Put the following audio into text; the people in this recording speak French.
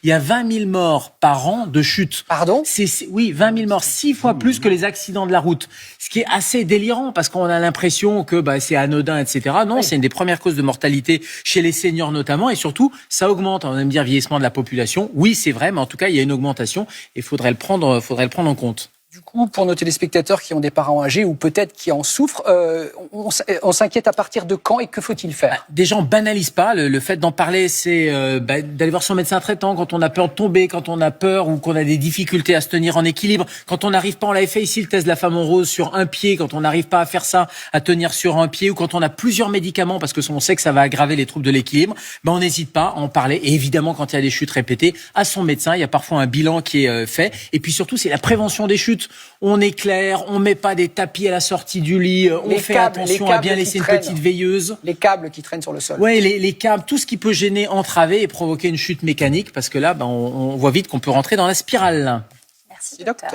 Il y a 20 000 morts par an de chute. Pardon ? Oui, 20 000 morts, 6 fois plus que les accidents de la route. Ce qui est assez délirant parce qu'on a l'impression que c'est anodin, etc. Non, c'est une des premières causes de mortalité chez les seniors notamment. Et surtout, ça augmente. On va me dire vieillissement de la population. Oui, c'est vrai, mais en tout cas, il y a une augmentation et il faudrait le prendre en compte. Du coup, pour nos téléspectateurs qui ont des parents âgés ou peut-être qui en souffrent, on s'inquiète à partir de quand et que faut-il faire ? Des gens banalisent pas. Le fait d'en parler, c'est d'aller voir son médecin traitant quand on a peur de tomber, quand on a peur ou qu'on a des difficultés à se tenir en équilibre. Quand on n'arrive pas, on l'avait fait ici, le test de la femme en rose sur un pied. Quand on n'arrive pas à faire ça, à tenir sur un pied, ou quand on a plusieurs médicaments parce que on sait que ça va aggraver les troubles de l'équilibre, on n'hésite pas à en parler. Et évidemment, quand il y a des chutes répétées, à son médecin, il y a parfois un bilan qui est fait. Et puis surtout, c'est la prévention des chutes. On éclaire, on met pas des tapis à la sortie du lit, on fait attention à bien laisser une petite veilleuse. Les câbles qui traînent sur le sol. Oui, les câbles, tout ce qui peut gêner, entraver et provoquer une chute mécanique, parce que là, on voit vite qu'on peut rentrer dans la spirale. Merci, docteur.